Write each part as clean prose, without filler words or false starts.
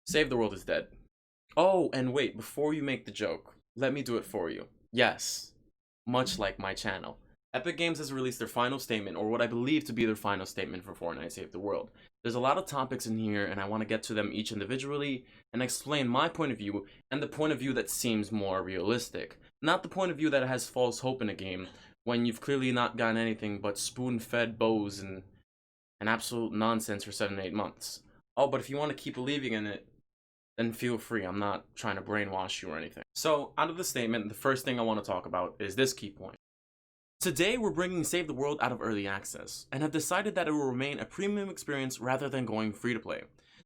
Save the World is dead. Oh, and wait, before you make the joke, let me do it for you. Yes, much like my channel. Epic Games has released their final statement, or what I believe to be their final statement for Fortnite Save the World. There's a lot of topics in here, and I want to get to them each individually, and explain my point of view, and the point of view that seems more realistic. Not the point of view that has false hope in a game, when you've clearly not gotten anything but spoon-fed bows and absolute nonsense for 7 to 8 months. Oh, but if you want to keep believing in it, then feel free. I'm not trying to brainwash you or anything. So, out of the statement, the first thing I want to talk about is this key point. Today, we're bringing Save the World out of early access, and have decided that it will remain a premium experience rather than going free to play.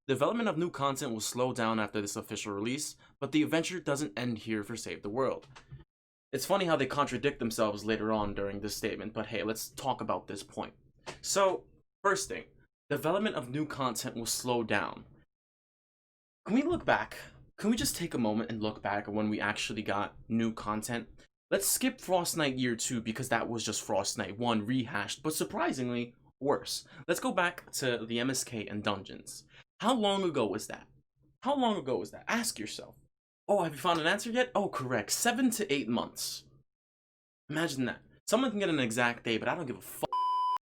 Development of new content will slow down after this official release, but the adventure doesn't end here for Save the World. It's funny how they contradict themselves later on during this statement, but hey, let's talk about this point. So, first thing, development of new content will slow down. Can we look back? Can we just take a moment and look back at when we actually got new content? Let's skip Frostnite Year 2 because that was just Frostnite 1 rehashed, but surprisingly worse. Let's go back to the MSK and Dungeons. How long ago was that? How long ago was that? Ask yourself. Oh, have you found an answer yet? Oh, correct. 7 to 8 months. Imagine that. Someone can get an exact day, but I don't give a fuck.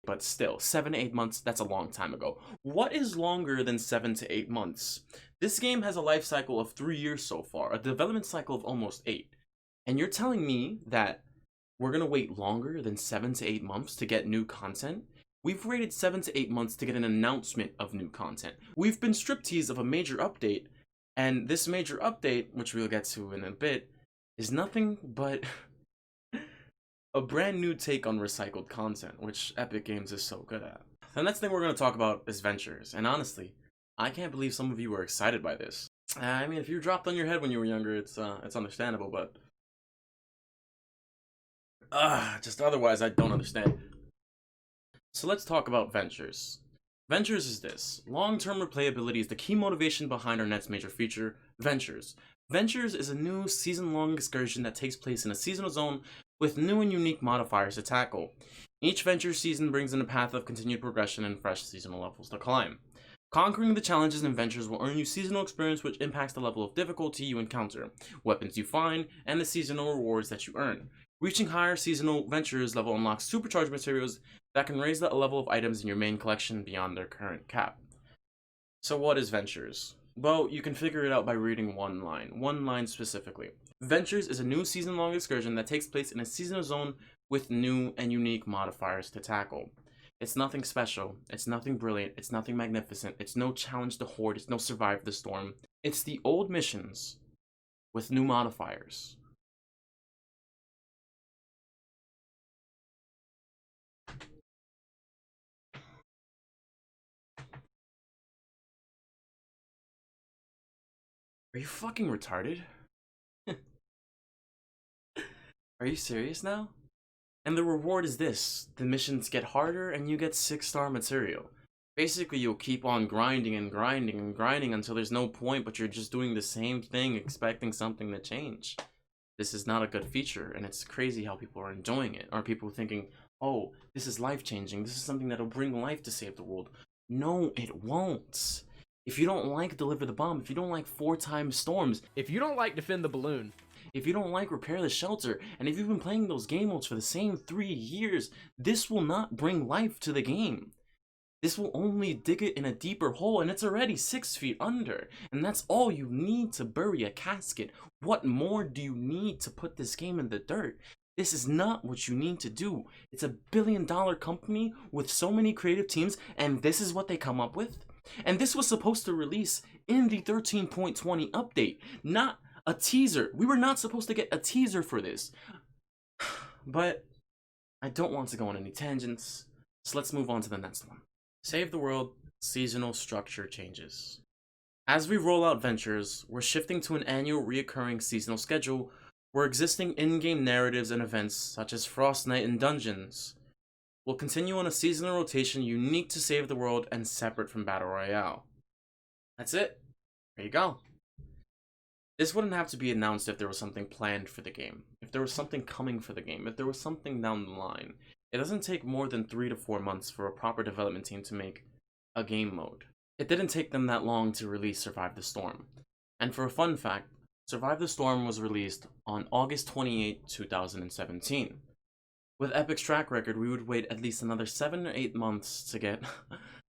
But still, 7 to 8 months, that's a long time ago. What is longer than 7 to 8 months? This game has a life cycle of 3 years so far, a development cycle of almost 8. And you're telling me that we're gonna wait longer than 7 to 8 months to get new content? We've waited 7 to 8 months to get an announcement of new content. We've been stripteased of a major update, and this major update, which we'll get to in a bit, is nothing but a brand new take on recycled content, which Epic Games is so good at. The next thing we're going to talk about is ventures, and honestly, I can't believe some of you were excited by this. I mean, if you dropped on your head when you were younger, it's understandable, but just otherwise, I don't understand. So let's talk about ventures. Ventures is this. Long-term replayability is the key motivation behind our next major feature, Ventures. Ventures is a new season-long excursion that takes place in a seasonal zone with new and unique modifiers to tackle. Each venture season brings in a path of continued progression and fresh seasonal levels to climb. Conquering the challenges in ventures will earn you seasonal experience, which impacts the level of difficulty you encounter, weapons you find, and the seasonal rewards that you earn. Reaching higher seasonal ventures level unlocks supercharged materials that can raise the level of items in your main collection beyond their current cap. So what is Ventures? Well, you can figure it out by reading one line specifically. Ventures is a new season-long excursion that takes place in a seasonal zone with new and unique modifiers to tackle. It's nothing special, it's nothing brilliant, it's nothing magnificent, it's no challenge the horde, it's no survive the storm. It's the old missions with new modifiers. Are you fucking retarded? Are you serious now? And the reward is this. The missions get harder and you get 6-star material. Basically, you'll keep on grinding and grinding and grinding until there's no point, but you're just doing the same thing expecting something to change. This is not a good feature, and it's crazy how people are enjoying it. Are people thinking, oh, this is life-changing, this is something that'll bring life to save the world. No, it won't. If you don't like Deliver the Bomb, if you don't like 4-time storms, if you don't like Defend the Balloon, if you don't like Repair the Shelter, and if you've been playing those game modes for the same 3 years, this will not bring life to the game. This will only dig it in a deeper hole, and it's already 6 feet under. And that's all you need to bury a casket. What more do you need to put this game in the dirt? This is not what you need to do. It's a billion-dollar company with so many creative teams, and this is what they come up with? And this was supposed to release in the 13.20 update, not a teaser. We were not supposed to get a teaser for this. But I don't want to go on any tangents, so let's move on to the next one. Save the World seasonal structure changes. As we roll out ventures, we're shifting to an annual reoccurring seasonal schedule where existing in-game narratives and events such as Frostnite and Dungeons will continue on a seasonal rotation unique to Save the World and separate from Battle Royale. That's it. There you go. This wouldn't have to be announced if there was something planned for the game, if there was something coming for the game, if there was something down the line. It doesn't take more than 3 to 4 months for a proper development team to make a game mode. It didn't take them that long to release Survive the Storm. And for a fun fact, Survive the Storm was released on August 28, 2017. With Epic's track record, we would wait at least another 7 or 8 months to get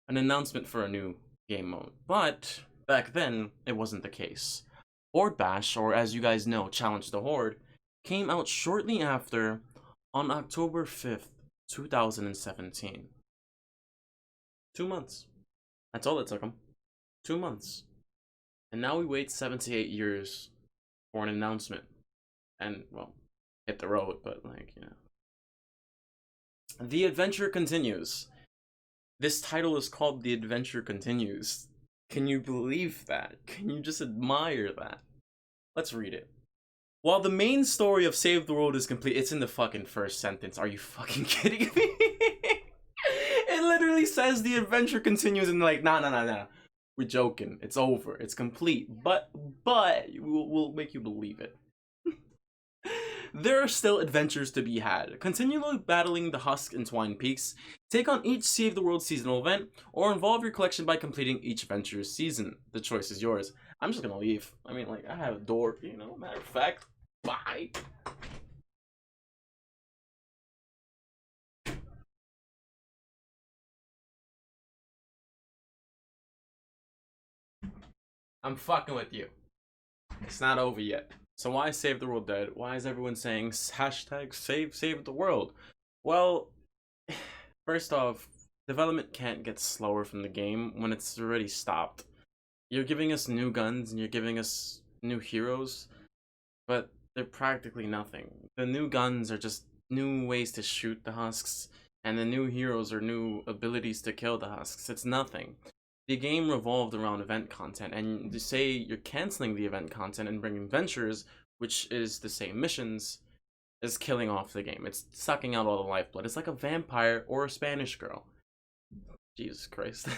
an announcement for a new game mode. But back then, it wasn't the case. Horde Bash, or as you guys know, Challenge the Horde, came out shortly after on October 5th, 2017. 2 months. That's all it took them. 2 months. And now we wait 7 to 8 years for an announcement. And, well, hit the road, but, like, you know. The Adventure Continues. This title is called The Adventure Continues. Can you believe that? Can you just admire that? Let's read it. While the main story of Save the World is complete, it's in the fucking first sentence. Are you fucking kidding me? It literally says the adventure continues and like, nah. We're joking. It's over. It's complete. But we'll make you believe it. There are still adventures to be had. Continually battling the Husk and Twine Peaks, take on each Save the World seasonal event, or involve your collection by completing each adventure's season. The choice is yours. I'm just gonna leave. I mean, like, I have a door, you know, matter of fact. Bye. I'm fucking with you. It's not over yet. So why is Save the World dead? Why is everyone saying hashtag save the world? Well, first off, development can't get slower from the game when it's already stopped. You're giving us new guns and you're giving us new heroes, but they're practically nothing. The new guns are just new ways to shoot the Husks, and the new heroes are new abilities to kill the Husks. It's nothing. The game revolved around event content, and to say you're canceling the event content and bringing ventures, which is the same missions, is killing off the game. It's sucking out all the lifeblood. It's like a vampire or a Spanish girl. Jesus Christ.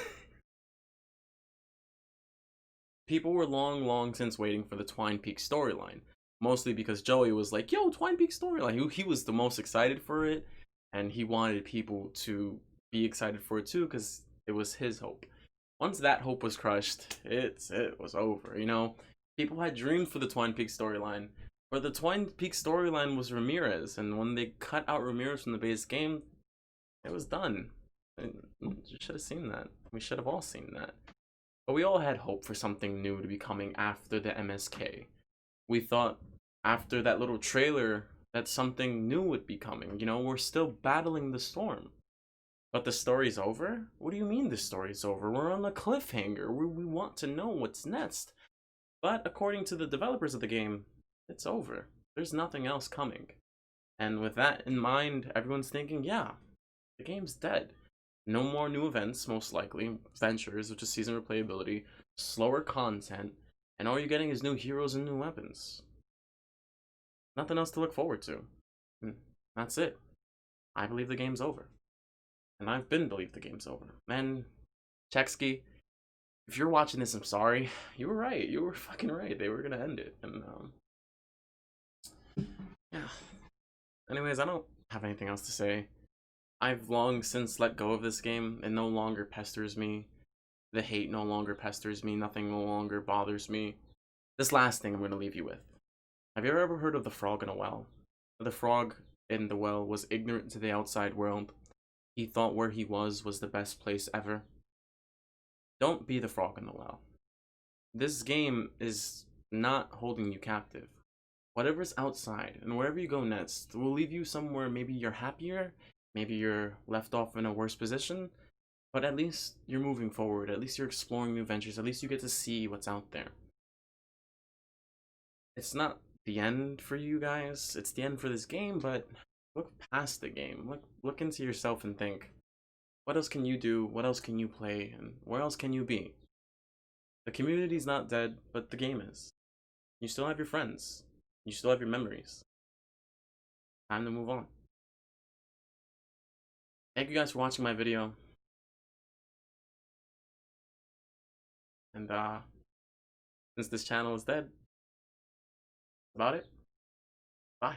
People were long since waiting for the Twine Peak storyline. Mostly because Joey was like, yo, Twine Peak storyline. He was the most excited for it, and he wanted people to be excited for it too, because it was his hope. Once that hope was crushed, it was over, you know? People had dreamed for the Twine Peak storyline, but the Twine Peak storyline was Ramirez, and when they cut out Ramirez from the base game, it was done. You should have seen that. We should have all seen that. But we all had hope for something new to be coming after the MSK. We thought after that little trailer that something new would be coming. You know, we're still battling the storm. But the story's over? What do you mean the story's over? We're on a cliffhanger. We want to know what's next. But according to the developers of the game, it's over. There's nothing else coming. And with that in mind, everyone's thinking, yeah, the game's dead. No more new events, most likely. Ventures, which is season replayability. Slower content. And all you're getting is new heroes and new weapons. Nothing else to look forward to. That's it. I believe the game's over. And I've been believed the game's over. And Czekskii, if you're watching this, I'm sorry. You were right. You were fucking right. They were gonna end it. And yeah. Anyways, I don't have anything else to say. I've long since let go of this game. It no longer pesters me. The hate no longer pesters me. Nothing no longer bothers me. This last thing I'm gonna leave you with. Have you ever heard of the frog in a well? The frog in the well was ignorant to the outside world. He thought where he was the best place ever. Don't be the frog in the well. This game is not holding you captive. Whatever's outside and wherever you go next will leave you somewhere maybe you're happier, maybe you're left off in a worse position, but at least you're moving forward. At least you're exploring new ventures. At least you get to see what's out there. It's not the end for you guys. It's the end for this game, but look past the game. Look into yourself and think, what else can you do? What else can you play? And where else can you be? The community's not dead, but the game is. You still have your friends. You still have your memories. Time to move on. Thank you guys for watching my video. And since this channel is dead, that's about it. Bye.